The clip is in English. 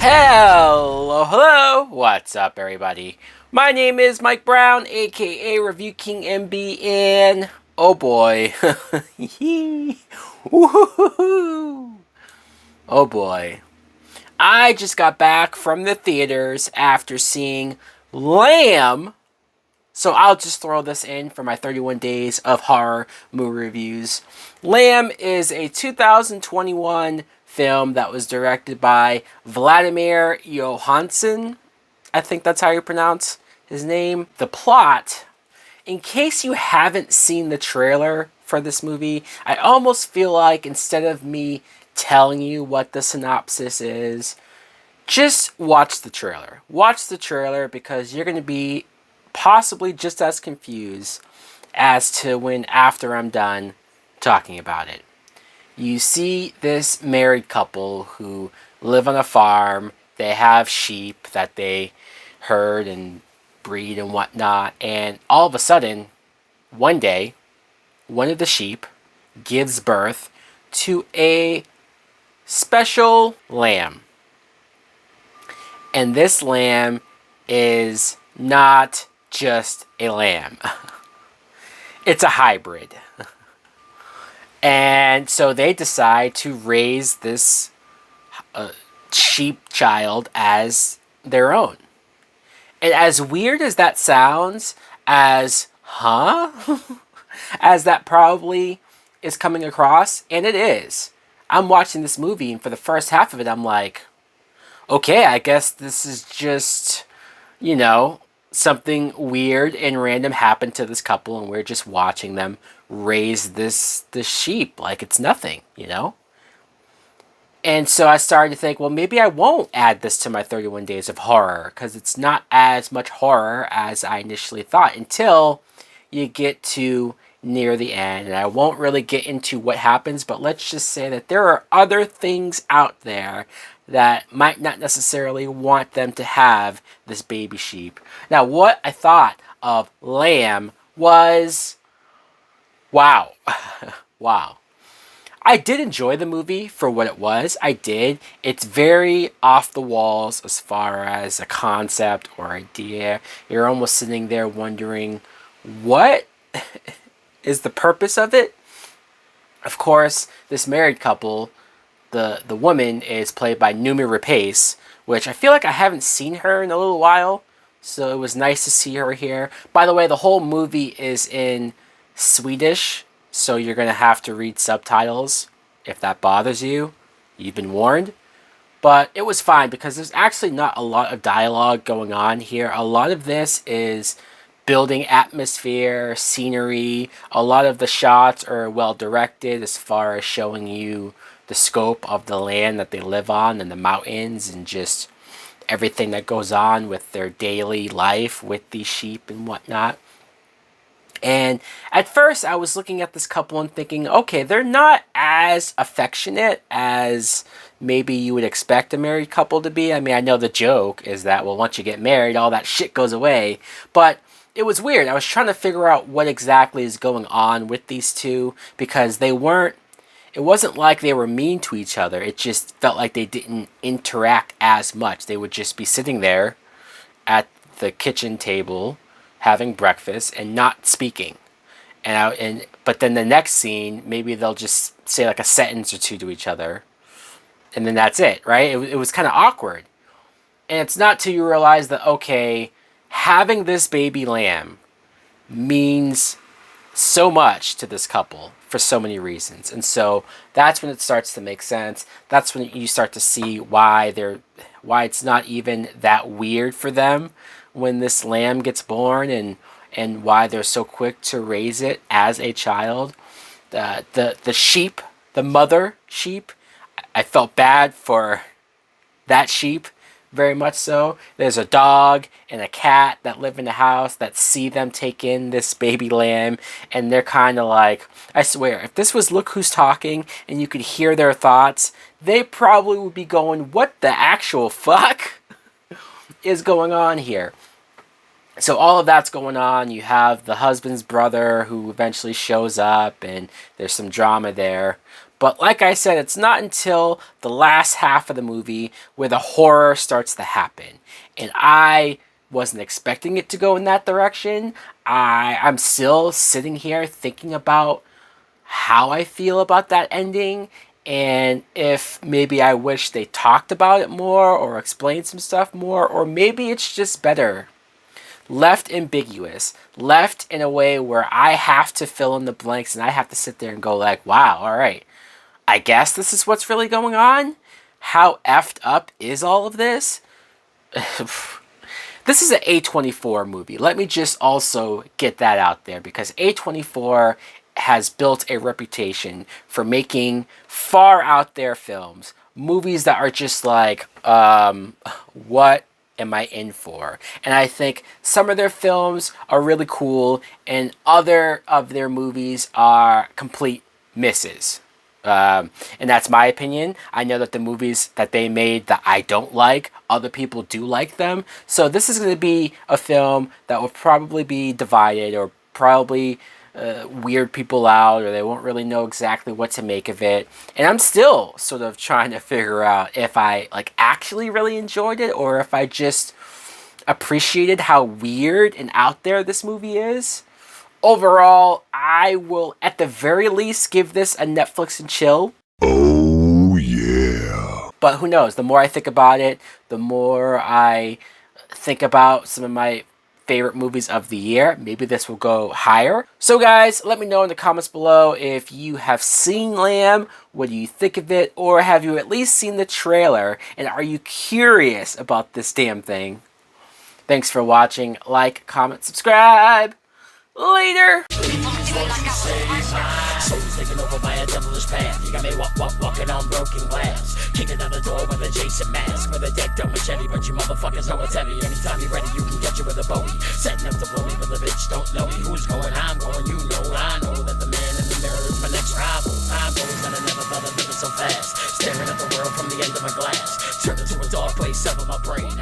Hello, what's up, everybody? My name is Mike Brown, aka Review King MB, and oh boy, oh boy, I just got back from the theaters after seeing Lamb. So I'll just throw this in for my 31 days of horror movie reviews. Lamb is a 2021 film that was directed by Vladimir Johansson. I think that's how you pronounce his name. The plot, in case you haven't seen the trailer for this movie, I almost feel like instead of me telling you what the synopsis is, just watch the trailer. Watch the trailer because you're going to be possibly just as confused as to when after I'm done talking about it. You see this married couple who live on a farm. They have sheep that they herd and breed and whatnot. And all of a sudden, one day, one of the sheep gives birth to a special lamb. And this lamb is not just a lamb. It's a hybrid. And so they decide to raise this sheep child as their own. And as weird as that sounds, as as that probably is coming across, and it is. I'm watching this movie, and for the first half of it, I'm like, okay, I guess this is just, something weird and random happened to this couple, and we're just watching them raise this sheep like it's nothing. And so I started to think, well, maybe I won't add this to my 31 days of horror because it's not as much horror as I initially thought until you get to near the end. And I won't really get into what happens, but let's just say that there are other things out there that might not necessarily want them to have this baby sheep. Now, what I thought of Lamb was, wow. Wow. I did enjoy the movie for what it was. I did. It's very off the walls as far as a concept or idea. You're almost sitting there wondering, what is the purpose of it? Of course, this married couple, the woman is played by Noomi Rapace, which I feel like I haven't seen her in a little while. So it was nice to see her here. By the way, the whole movie is in Swedish. So you're going to have to read subtitles. If that bothers you, you've been warned. But it was fine because there's actually not a lot of dialogue going on here. A lot of this is building atmosphere, scenery. A lot of the shots are well directed as far as showing you the scope of the land that they live on and the mountains and just everything that goes on with their daily life with these sheep and whatnot. And at first I was looking at this couple and thinking, okay, they're not as affectionate as maybe you would expect a married couple to be. I mean, I know the joke is that, well, once you get married, all that shit goes away. But it was weird. I was trying to figure out what exactly is going on with these two because it wasn't like they were mean to each other. It just felt like they didn't interact as much. They would just be sitting there at the kitchen table having breakfast and not speaking. But then the next scene, maybe they'll just say like a sentence or two to each other. And then that's it, right? It was kind of awkward. And it's not till you realize that, okay, having this baby lamb means so much to this couple for so many reasons. And so that's when it starts to make sense. That's when you start to see why it's not even that weird for them when this lamb gets born and why they're so quick to raise it as a child. The sheep, the mother sheep, I felt bad for that sheep, very much so. There's a dog and a cat that live in the house that see them take in this baby lamb, and they're kind of like, I swear, if this was Look Who's Talking and you could hear their thoughts, they probably would be going, what the actual fuck is going on here? So all of that's going on. You have the husband's brother who eventually shows up, and there's some drama there. But like I said, it's not until the last half of the movie where the horror starts to happen. And I wasn't expecting it to go in that direction. I'm still sitting here thinking about how I feel about that ending, and if maybe I wish they talked about it more or explained some stuff more, or maybe it's just better left ambiguous, left in a way where I have to fill in the blanks and I have to sit there and go like, wow, all right, I guess this is what's really going on. How effed up is all of this? This is an A24 movie. Let me just also get that out there, because A24 has built a reputation for making far out there films, movies that are just like, what am I in for? And I think some of their films are really cool, and other of their movies are complete misses. And that's my opinion. I know that the movies that they made that I don't like, other people do like them. So this is going to be a film that will probably be divided, or probably weird people out, or they won't really know exactly what to make of it. And I'm still sort of trying to figure out if I like actually really enjoyed it, or if I just appreciated how weird and out there this movie is. Overall, I will at the very least give this a Netflix and chill. Oh yeah. But who knows? The more I think about it, the more I think about some of my favorite movies of the year. Maybe this will go higher. So guys, let me know in the comments below if you have seen Lamb, what do you think of it, or have you at least seen the trailer, and are you curious about this damn thing? Thanks for watching. Like, comment, subscribe. Later! Soul's taken over by a devilish path. You got me walking on broken glass. Kicking down the door with a Jason mask, with a decked out machete, but you motherfuckers know it's heavy. Anytime you're ready, you can get you with a Bowie. Setting up to blow me, but the bitch don't know me. Who's going? I'm going. You know, I know that the man in the mirror is my next rival. Time goes and I never felt it moving so fast. Staring at the world from the end of my glass. Turned into a dark place, sever my brain.